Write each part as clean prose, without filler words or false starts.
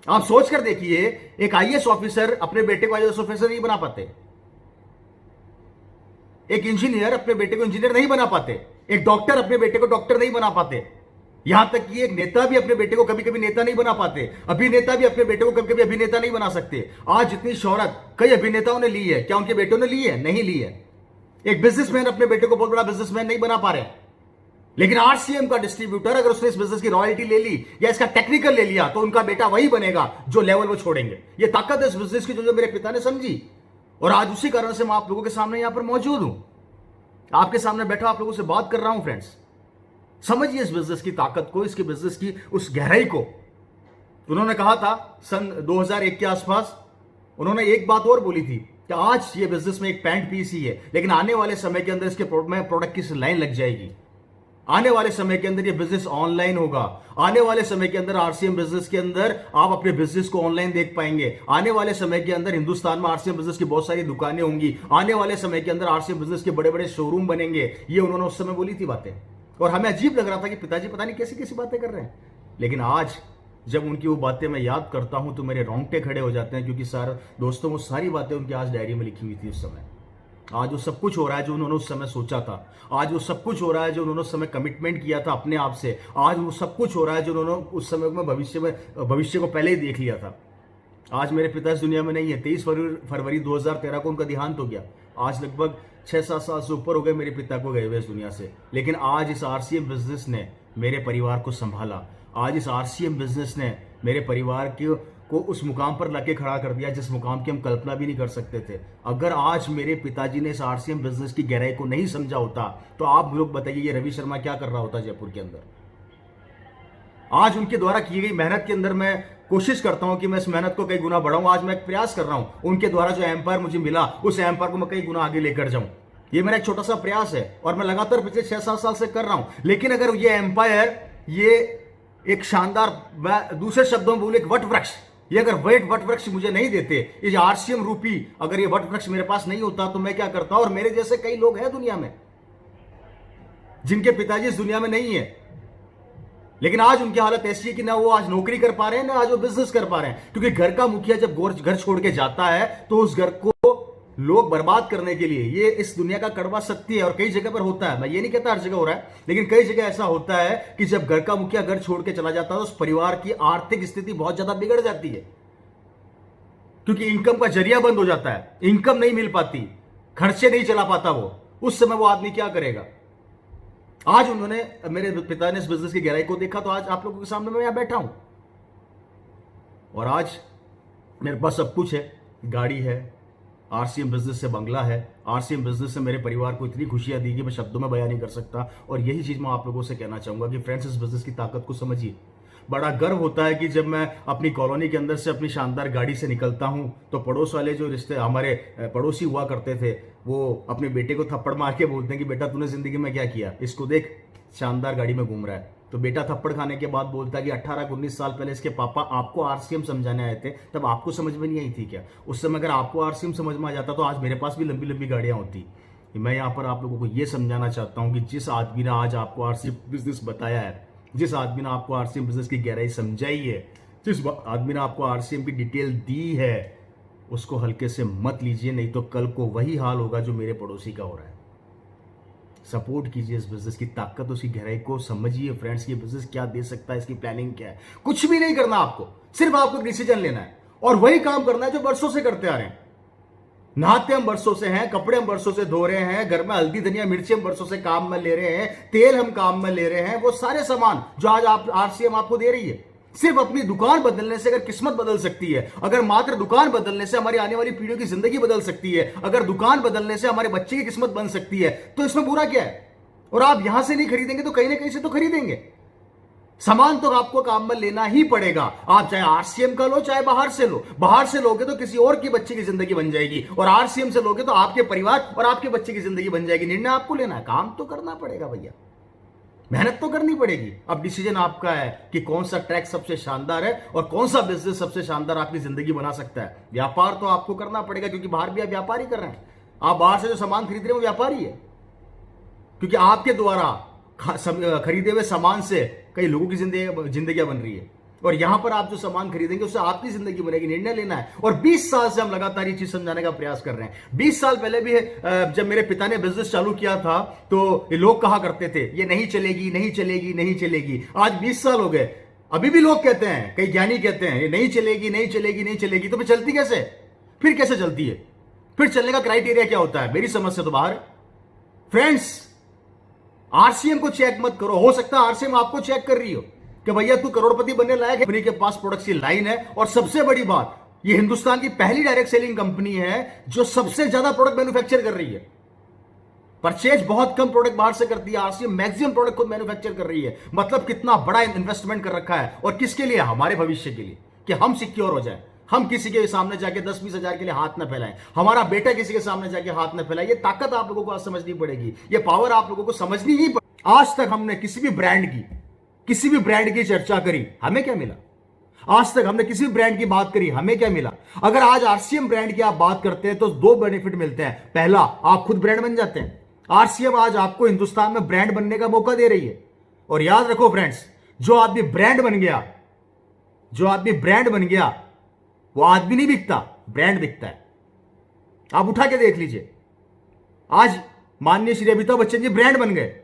आप सोच कर देखिए, एक आईएएस ऑफिसर अपने बेटे को आईएएस ऑफिसर नहीं बना पाते, एक इंजीनियर अपने बेटे को इंजीनियर नहीं बना पाते, एक डॉक्टर अपने बेटे को डॉक्टर नहीं बना पाते, यहां तक कि एक नेता भी अपने बेटे को कभी कभी नेता नहीं बना पाते, अभिनेता भी अपने बेटे को कभी कभी अभिनेता नहीं बना सकते। आज जितनी शोहरत कई अभिनेताओं ने ली है, क्या उनके बेटों ने ली है? नहीं ली है। एक बिजनेसमैन अपने बेटे को बहुत बड़ा बिजनेसमैन नहीं बना पा रहे, लेकिन आरसीएम का डिस्ट्रीब्यूटर अगर उसने इस बिजनेस की रॉयल्टी ले ली या इसका टेक्निकल ले लिया, तो उनका बेटा वही बनेगा जो लेवल वो छोड़ेंगे। ये ताकत है इस बिजनेस की, जो मेरे पिता ने समझी, और आज उसी कारण से मैं आप लोगों के सामने यहां पर मौजूद हूं, आपके सामने बैठा आप लोगों से बात कर रहा हूं। फ्रेंड्स, समझिए इस बिजनेस की ताकत को, इसके बिजनेस की उस गहराई को। उन्होंने कहा था सन 2001 के आसपास, उन्होंने एक बात और बोली थी कि आज ये बिजनेस में एक पैंट पीस ही है, लेकिन आने वाले समय के अंदर इसके प्रोडक्ट की लाइन लग जाएगी। आने वाले समय के अंदर ये बिजनेस ऑनलाइन होगा। आने वाले समय के अंदर आरसीएम बिजनेस के अंदर आप अपने बिजनेस को ऑनलाइन देख पाएंगे। आने वाले समय के अंदर हिंदुस्तान में आरसीएम बिजनेस की बहुत सारी दुकानें होंगी। आने वाले समय के अंदर आरसीएम बिजनेस के बड़े बड़े शोरूम बनेंगे। ये उन्होंने उस समय बोली थी बातें, और हमें अजीब लग रहा था कि पिताजी पता नहीं कैसी कैसी बातें कर रहे हैं। लेकिन आज जब उनकी वो बातें मैं याद करता हूं तो मेरे रोंगटे खड़े हो जाते हैं, क्योंकि सर दोस्तों, वो सारी बातें उनकी आज डायरी में लिखी हुई थी उस समय। आज वो सब कुछ हो रहा है जो उन्होंने उस समय सोचा था। आज वो सब कुछ हो रहा है जो उन्होंने उस समय कमिटमेंट किया था अपने आप से। आज वो सब कुछ हो रहा है जो उन्होंने उस समय में भविष्य को पहले ही देख लिया था। आज मेरे पिता इस दुनिया में नहीं है। 23 फरवरी 2013 को उनका देहांत हो गया। आज लगभग 6-7 साल से ऊपर हो गए मेरे पिता को गए हुए इस दुनिया से। लेकिन आज इस आरसीएम बिजनेस ने मेरे परिवार को संभाला। आज इस आरसीएम बिजनेस ने मेरे परिवार को उस मुकाम पर लाके खड़ा कर दिया जिस मुकाम की हम कल्पना भी नहीं कर सकते थे। अगर आज मेरे पिताजी ने इस आरसीएम बिजनेस की गहराई को नहीं समझा होता, तो आप लोग बताइए ये रवि शर्मा क्या कर रहा होता जयपुर के अंदर। आज उनके द्वारा की गई मेहनत के अंदर मैं कोशिश करता हूं कि मैं इस मेहनत को कई गुना बढ़ाऊं। आज मैं एक प्रयास कर रहा हूं, उनके द्वारा जो एम्पायर मुझे मिला, उस एम्पायर को मैं कई गुना आगे लेकर जाऊं। ये मेरा एक छोटा सा प्रयास है, और मैं लगातार पिछले 6-7 साल से कर रहा हूं। लेकिन अगर ये एम्पायर, ये एक शानदार, दूसरे शब्दों में बोले, एक वट वृक्ष, ये अगर वट वृक्ष मुझे नहीं देते, ये आरसीएम रूपी अगर ये वट वृक्ष मेरे पास नहीं होता, तो मैं क्या करता। और मेरे जैसे कई लोग हैं दुनिया में जिनके पिताजी इस दुनिया में नहीं है, लेकिन आज उनकी हालत ऐसी है कि ना वो आज नौकरी कर पा रहे हैं, ना आज वो बिजनेस कर पा रहे हैं। क्योंकि घर का मुखिया जब घर छोड़ के जाता है, तो उस घर को लोग बर्बाद करने के लिए, ये इस दुनिया का कड़वा सत्य है। और कई जगह पर होता है, मैं ये नहीं कहता हर जगह हो रहा है, लेकिन कई जगह ऐसा होता है कि जब घर का मुखिया घर छोड़ के चला जाता है, तो उस परिवार की आर्थिक स्थिति बहुत ज्यादा बिगड़ जाती है, क्योंकि इनकम का जरिया बंद हो जाता है, इनकम नहीं मिल पाती, खर्चे नहीं चला पाता वो। उस समय वो आदमी क्या करेगा। आज उन्होंने, मेरे पिता ने इस बिजनेस की गहराई को देखा, तो आज आप लोगों के सामने मैं यहां बैठा हूं। और आज मेरे पास सब कुछ है, गाड़ी है, आरसीएम बिजनेस से बंगला है, आरसीएम बिजनेस से मेरे परिवार को इतनी खुशियां दी कि मैं शब्दों में बयान नहीं कर सकता। और यही चीज मैं आप लोगों से कहना चाहूंगा कि फ्रेंड्स, इस बिजनेस की ताकत को समझिए। बड़ा गर्व होता है कि जब मैं अपनी कॉलोनी के अंदर से अपनी शानदार गाड़ी से निकलता हूं, तो पड़ोस वाले जो रिश्ते हमारे पड़ोसी हुआ करते थे, वो अपने बेटे को थप्पड़ मार के बोलते हैं कि बेटा तूने जिंदगी में क्या किया, इसको देख शानदार गाड़ी में घूम रहा है। तो बेटा थप्पड़ खाने के बाद बोलता है कि 18-19 साल पहले इसके पापा आपको आरसीएम समझाने आए थे, तब आपको समझ में नहीं आई थी क्या? उस समय अगर आपको आरसीएम समझ में आ जाता, तो आज मेरे पास भी लंबी लंबी गाड़ियां होती। मैं यहाँ पर आप लोगों को यह समझाना चाहता हूं कि जिस आदमी ने आज आपको आरसीएम बिजनेस बताया है, जिस आदमी ने आपको आरसीएम बिजनेस की गहराई समझाई है, जिस आदमी ने आपको आरसीएम की डिटेल दी है, उसको हल्के से मत लीजिए, नहीं तो कल को वही हाल होगा जो मेरे पड़ोसी का हो रहा है। सपोर्ट कीजिए इस बिजनेस की ताकत, उसकी गहराई को समझिए। फ्रेंड्स, ये बिजनेस क्या दे सकता है, इसकी प्लानिंग क्या है। कुछ भी नहीं करना आपको, सिर्फ आपको एक डिसीजन लेना है और वही काम करना है जो बरसों से करते आ रहे हैं। नहाते हम बरसों से हैं, कपड़े हम बरसों से धो रहे हैं, घर में हल्दी धनिया मिर्ची हम बरसों से काम में ले रहे हैं, तेल हम काम में ले रहे हैं। वो सारे सामान जो आज आप आरसीएम आपको दे रही है, सिर्फ अपनी दुकान बदलने से अगर किस्मत बदल सकती है, अगर मात्र दुकान बदलने से हमारी आने वाली पीढ़ियों की जिंदगी बदल सकती है, अगर दुकान बदलने से हमारे बच्चे की किस्मत बन सकती है, तो इसमें बुरा क्या है। और आप यहां से नहीं खरीदेंगे तो कहीं ना कहीं से तो खरीदेंगे। सामान तो आपको काम में लेना ही पड़ेगा। आप चाहे आरसीएम का लो, चाहे बाहर से लो। बाहर से लोगे तो किसी और की बच्चे की जिंदगी बन जाएगी, और आरसीएम से लोगे तो आपके परिवार और आपके बच्चे की जिंदगी बन जाएगी। निर्णय आपको लेना है, काम तो करना पड़ेगा भैया, मेहनत तो करनी पड़ेगी। अब डिसीजन आपका है कि कौन सा ट्रैक सबसे शानदार है और कौन सा बिजनेस सबसे शानदार आपकी जिंदगी बना सकता है। व्यापार तो आपको करना पड़ेगा, क्योंकि बाहर भी आप व्यापार ही कर रहे हैं। आप बाहर से जो सामान खरीद रहे हैं वो व्यापारी है, क्योंकि आपके द्वारा खरीदे हुए सामान से कई लोगों की जिंदगियां बन रही है। और यहां पर आप जो सामान खरीदेंगे उससे आपकी जिंदगी बनेगी, निर्णय लेना है। और 20 साल से हम लगातार ये चीज समझाने का प्रयास कर रहे हैं। 20 साल पहले भी जब मेरे पिता ने बिजनेस चालू किया था तो ये लोग कहा करते थे ये नहीं चलेगी, नहीं चलेगी, नहीं चलेगी। आज 20 साल हो गए, अभी भी लोग कहते हैं, कई ज्ञानी कहते हैं ये नहीं चलेगी, नहीं चलेगी, नहीं चलेगी। तो फिर चलती कैसे? फिर कैसे चलती है? फिर चलने का क्राइटेरिया क्या होता है? मेरी समझ से तो बाहर। फ्रेंड्स, आरसीएम को चेक मत करो। हो सकता है आरसीएम आपको चेक कर रही हो कि भैया तू करोड़पति बनने लायक है, कंपनी के पास प्रोडक्ट्स की लाइन है। और सबसे बड़ी बात, ये हिंदुस्तान की पहली डायरेक्ट सेलिंग कंपनी है जो सबसे ज्यादा प्रोडक्ट मैन्युफैक्चर कर रही है। परचेज बहुत कम प्रोडक्ट बाहर से करती है, आरसीएम मैक्सिमम प्रोडक्ट खुद मैन्युफैक्चर कर रही है। मतलब कितना बड़ा इन्वेस्टमेंट कर रखा है। और किसके लिए? हमारे भविष्य के लिए, कि हम सिक्योर हो जाए। हम किसी के सामने जाके 10-20 हजार के लिए हाथ न फैलाएं, हमारा बेटा किसी के सामने जाके हाथ न फैलाए। ये ताकत आप लोगों को आज समझनी पड़ेगी, ये पावर आप लोगों को समझनी ही पड़ेगी। आज तक हमने किसी भी ब्रांड की चर्चा करी, हमें क्या मिला? आज तक हमने किसी भी ब्रांड की बात करी, हमें क्या मिला? अगर आज आरसीएम ब्रांड की आप बात करते हैं तो 2 बेनिफिट मिलते हैं। पहला, आप खुद ब्रांड बन जाते हैं। आरसीएम आज आपको हिंदुस्तान में ब्रांड बनने का मौका दे रही है। और याद रखो फ्रेंड्स, जो आदमी ब्रांड बन गया वो आदमी नहीं बिकता, ब्रांड बिकता है। आप उठा के देख लीजिए, आज माननीय श्री अमिताभ बच्चन जी ब्रांड बन गए,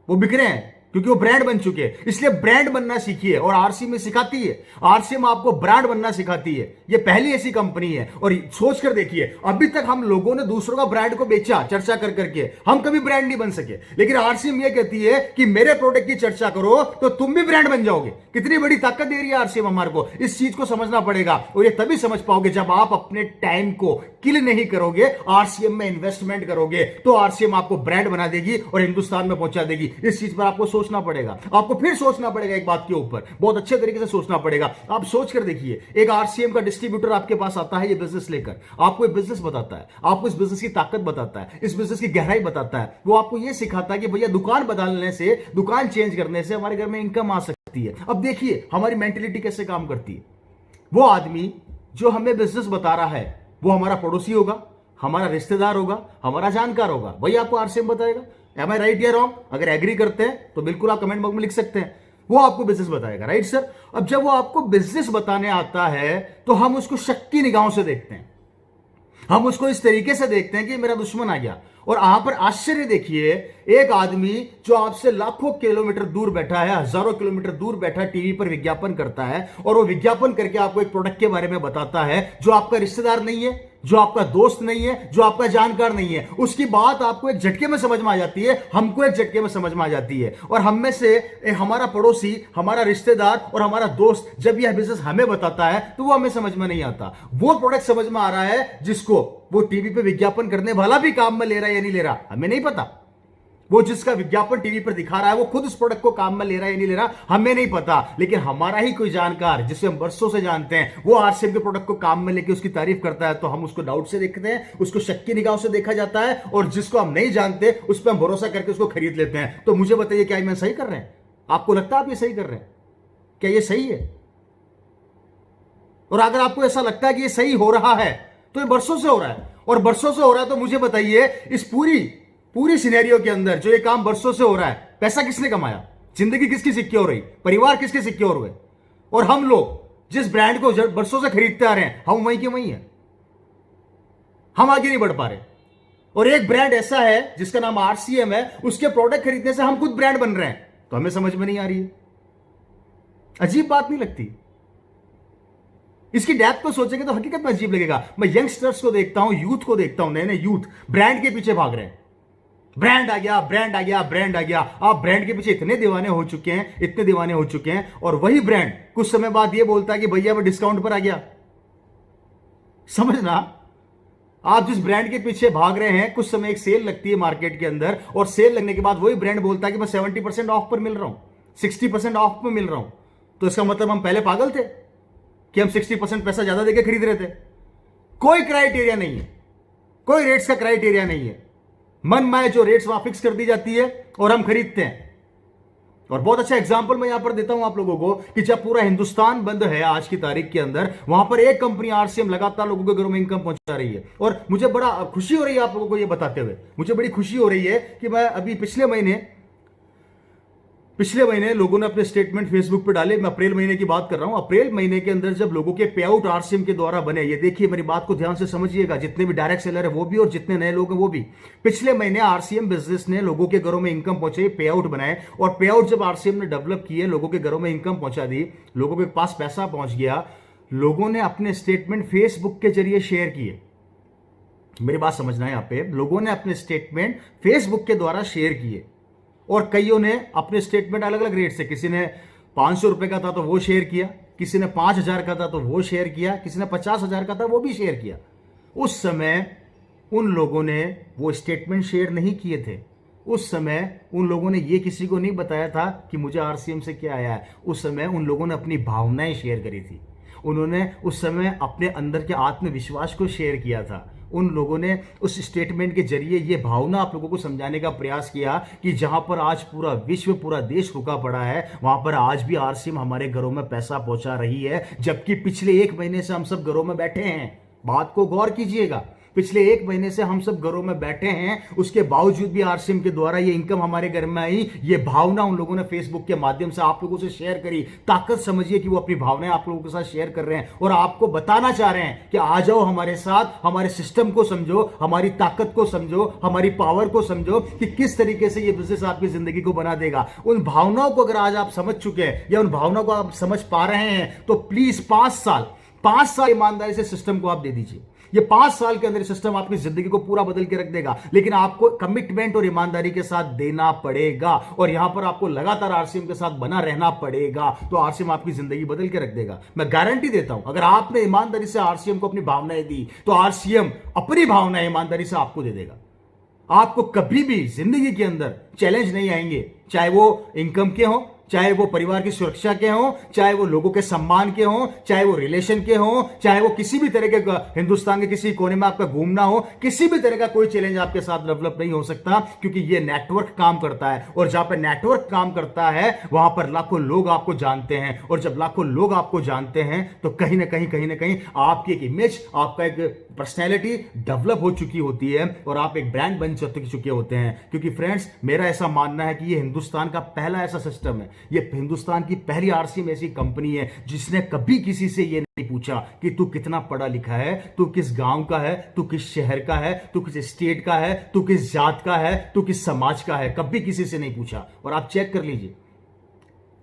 वो बिक रहे हैं क्योंकि वो ब्रांड बन चुके हैं। इसलिए ब्रांड बनना सीखिए, और आरसीएम में सिखाती है। आरसीएम आपको ब्रांड बनना सिखाती है। ये पहली ऐसी कंपनी है। और सोच कर देखिए, अभी तक हम लोगों ने दूसरों का ब्रांड को बेचा चर्चा कर करके, हम कभी ब्रांड नहीं बन सके। लेकिन आरसीएम ये कहती है कि मेरे प्रोडक्ट की चर्चा करो तो तुम भी ब्रांड बन जाओगे। कितनी बड़ी ताकत दे रही है आरसीएम हमारे को। इस चीज को समझना पड़ेगा, और ये तभी समझ पाओगे जब आप अपने टाइम को किल नहीं करोगे, आरसीएम में इन्वेस्टमेंट करोगे। तो आरसीएम आपको ब्रांड बना देगी और हिंदुस्तान में पहुंचा देगी। इस चीज पर आपको सोचना पड़ेगा। आपको फिर सोचना पड़ेगा एक बात के ऊपर, बहुत अच्छे तरीके से सोचना पड़ेगा। आप सोच कर देखिए, एक आरसीएम का डिस्ट्रीब्यूटर आपके पास आता है, ये बिजनेस लेकर आपको एक बिजनेस बताता है, आपको इस बिजनेस की ताकत बताता है, इस बिजनेस की गहराई बताता है। वो आपको ये सिखाता है कि भैया दुकान बदलने से, दुकान चेंज करने से हमारे घर में इनकम आ सकती है। अब देखिए हमारी मेंटेलिटी कैसे काम करती है। वो आदमी जो हमें बिजनेस बता रहा है वो हमारा पड़ोसी होगा, हमारा रिश्तेदार होगा, हमारा जानकार होगा, वही आपको आरसीएम बताएगा। एम आई राइट या रॉन्ग? अगर एग्री करते हैं तो बिल्कुल आप कमेंट बॉक्स में लिख सकते हैं। वो आपको बिजनेस बताएगा, राइट सर? अब जब वो आपको बिजनेस बताने आता है तो हम उसको शक की निगाहों से देखते हैं, हम उसको इस तरीके से देखते हैं कि मेरा दुश्मन आ गया। और यहां पर आश्चर्य देखिए, एक आदमी जो आपसे लाखों किलोमीटर दूर बैठा है, हजारों किलोमीटर दूर बैठा टीवी पर विज्ञापन करता है, और वो विज्ञापन करके आपको एक प्रोडक्ट के बारे में बताता है जो आपका रिश्तेदार नहीं है, जो आपका दोस्त नहीं है, जो आपका जानकार नहीं है। उसकी बात आपको एक झटके में समझ में आ जाती है, हमको एक झटके में समझ में आ जाती है। और हम में से हमारा पड़ोसी, हमारा रिश्तेदार और हमारा दोस्त जब यह बिजनेस हमें बताता है तो वो हमें समझ में नहीं आता। वो प्रोडक्ट समझ में आ रहा है जिसको वो टीवी पे विज्ञापन करने वाला भी काम में ले रहा है या नहीं ले रहा, हमें नहीं पता। वो जिसका विज्ञापन टीवी पर दिखा रहा है वो खुद उस प्रोडक्ट को काम में ले रहा है या नहीं ले रहा, हमें नहीं पता। लेकिन हमारा ही कोई जानकार जिसे हम वर्षों से जानते हैं, वो आरसीएम के प्रोडक्ट को काम में लेके उसकी तारीफ करता है, तो हम उसको डाउट से देखते हैं, उसको शक की निगाहों से देखा जाता है। और जिसको हम नहीं जानते उस पर हम भरोसा करके उसको खरीद लेते हैं। तो मुझे बताइए, क्या मैं सही कर रहे हैं? आपको लगता है आप ये सही कर रहे हैं? क्या ये सही है? और अगर आपको ऐसा लगता है कि ये सही हो रहा है तो ये बरसों से हो रहा है, और बरसों से हो रहा है तो मुझे बताइए, इस पूरी सिनेरियो के अंदर जो ये काम बरसों से हो रहा है, पैसा किसने कमाया? जिंदगी किसकी सिक्योर रही? परिवार किसके सिक्योर हुए? और हम लोग जिस ब्रांड को बरसों से खरीदते आ रहे हैं, हम वहीं के वहीं हैं, हम आगे नहीं बढ़ पा रहे। और एक ब्रांड ऐसा है जिसका नाम आरसीएम है, उसके प्रोडक्ट खरीदने से हम खुद ब्रांड बन रहे हैं, तो हमें समझ में नहीं आ रही है। अजीब बात नहीं लगती? इसकी डेप्थ को सोचेंगे तो हकीकत में अजीब लगेगा। मैं यंगस्टर्स को देखता हूं, यूथ को देखता हूं, नए नए यूथ ब्रांड के पीछे भाग रहे हैं। ब्रांड आ गया, ब्रांड आ गया, ब्रांड आ गया। आप ब्रांड के पीछे इतने दीवाने हो चुके हैं, इतने दीवाने हो चुके हैं, और वही ब्रांड कुछ समय बाद ये बोलता है कि भैया मैं डिस्काउंट पर आ गया। समझना, आप जिस ब्रांड के पीछे भाग रहे हैं, कुछ समय एक सेल लगती है मार्केट के अंदर, और सेल लगने के बाद वही ब्रांड बोलता है कि मैं 70% ऑफ पर मिल रहा हूं, 60% ऑफ पर मिल रहा हूं। तो इसका मतलब हम पहले पागल थे कि हम 60% पैसा ज्यादा देकर खरीद रहे थे। कोई क्राइटेरिया नहीं है, कोई रेट्स का क्राइटेरिया नहीं है। मन माए जो रेट्स वहां फिक्स कर दी जाती है और हम खरीदते हैं। और बहुत अच्छा एग्जांपल मैं यहां पर देता हूं आप लोगों को कि जब पूरा हिंदुस्तान बंद है आज की तारीख के अंदर, वहां पर एक कंपनी आरसीएम लगातार लोगों के घरों में इनकम पहुंचा रही है। और मुझे बड़ा खुशी हो रही है आप लोगों को यह बताते हुए, मुझे बड़ी खुशी हो रही है कि मैं अभी पिछले महीने पिछले महीने लोगों ने अपने स्टेटमेंट फेसबुक पे डाले। मैं अप्रैल महीने की बात कर रहा हूं। अप्रैल महीने के अंदर जब लोगों के पे आउट आरसीएम के द्वारा बने, ये देखिए मेरी बात को ध्यान से समझिएगा, जितने भी डायरेक्ट सेलर है वो भी और जितने नए लोग हैं वो भी। पिछले महीने आरसीएम बिजनेस ने लोगों के घरों में इनकम पहुंचाई, पे आउट बनाए, और पे आउट जब आरसीएम ने डेवलप किए, लोगों के घरों में इनकम पहुंचा दी, लोगों के पास पैसा पहुंच गया, लोगों ने अपने स्टेटमेंट फेसबुक के जरिए शेयर किए। मेरी बात समझना है यहां पे, लोगों ने अपने स्टेटमेंट फेसबुक के द्वारा शेयर किए, और कईयों ने अपने स्टेटमेंट अलग अलग रेट से, किसी ने 500 रुपए का था तो वो शेयर किया, किसी ने 5,000 का था तो वो शेयर किया, किसी ने 50,000 का था वो भी शेयर किया। उस समय उन लोगों ने वो स्टेटमेंट शेयर नहीं किए थे। उस समय उन लोगों ने ये किसी को नहीं बताया था कि मुझे आरसीएम से क्या आया है। उस समय उन लोगों ने अपनी भावनाएं शेयर करी थी। उन्होंने उस समय अपने अंदर के आत्मविश्वास को शेयर किया था। उन लोगों ने उस स्टेटमेंट के जरिए ये भावना आप लोगों को समझाने का प्रयास किया कि जहां पर आज पूरा विश्व, पूरा देश रुका पड़ा है, वहां पर आज भी आरसीएम हमारे घरों में पैसा पहुंचा रही है, जबकि पिछले 1 महीने से हम सब घरों में बैठे हैं। बात को गौर कीजिएगा, पिछले 1 महीने से हम सब घरों में बैठे हैं, उसके बावजूद भी आरसीएम के द्वारा ये इनकम हमारे घर में आई। ये भावना उन लोगों ने फेसबुक के माध्यम से आप लोगों से शेयर करी। ताकत समझिए कि वो अपनी भावनाएं आप लोगों के साथ शेयर कर रहे हैं और आपको बताना चाह रहे हैं कि आ जाओ हमारे साथ, हमारे सिस्टम को समझो, हमारी ताकत को समझो, हमारी पावर को समझो कि किस तरीके से ये बिजनेस आपकी जिंदगी को बना देगा। उन भावनाओं को अगर आज आप समझ चुके हैं या उन भावनाओं को आप समझ पा रहे हैं, तो प्लीज 5 साल ईमानदारी से सिस्टम को आप दे दीजिए। ये 5 साल के अंदर सिस्टम आपकी जिंदगी को पूरा बदल के रख देगा, लेकिन आपको कमिटमेंट और ईमानदारी के साथ देना पड़ेगा, और यहां पर आपको लगातार आरसीएम के साथ बना रहना पड़ेगा। तो आरसीएम आपकी जिंदगी बदल के रख देगा। मैं गारंटी देता हूं, अगर आपने ईमानदारी से आरसीएम को अपनी भावनाएं दी, तो आरसीएम अपनी भावनाएं ईमानदारी से आपको दे देगा। आपको कभी भी जिंदगी के अंदर चैलेंज नहीं आएंगे, चाहे वो इनकम के हो, चाहे वो परिवार की सुरक्षा के हों, चाहे वो लोगों के सम्मान के हों, चाहे वो रिलेशन के हों, चाहे वो किसी भी तरह के हिंदुस्तान के किसी कोने में आपका घूमना हो, किसी भी तरह का कोई चैलेंज आपके साथ डेवलप नहीं हो सकता, क्योंकि ये नेटवर्क काम करता है। और जहां पर नेटवर्क काम करता है वहां पर लाखों लोग आपको जानते हैं, और जब लाखों लोग आपको जानते हैं तो कहीं ना कहीं आपकी एक इमेज, आपका एक पर्सनैलिटी डेवलप हो चुकी होती है, और आप एक ब्रांड बन चुके होते हैं। क्योंकि फ्रेंड्स, मेरा ऐसा मानना है कि ये हिंदुस्तान का पहला ऐसा सिस्टम है, ये हिंदुस्तान की पहली आरसीएम ऐसी कंपनी है जिसने कभी किसी से ये नहीं पूछा कि तू कितना पढ़ा लिखा है, तू किस गांव का है, तू किस शहर का है, तू किस स्टेट का है, तू किस जात का है, तू किस समाज का है। कभी किसी से नहीं पूछा। और आप चेक कर लीजिए,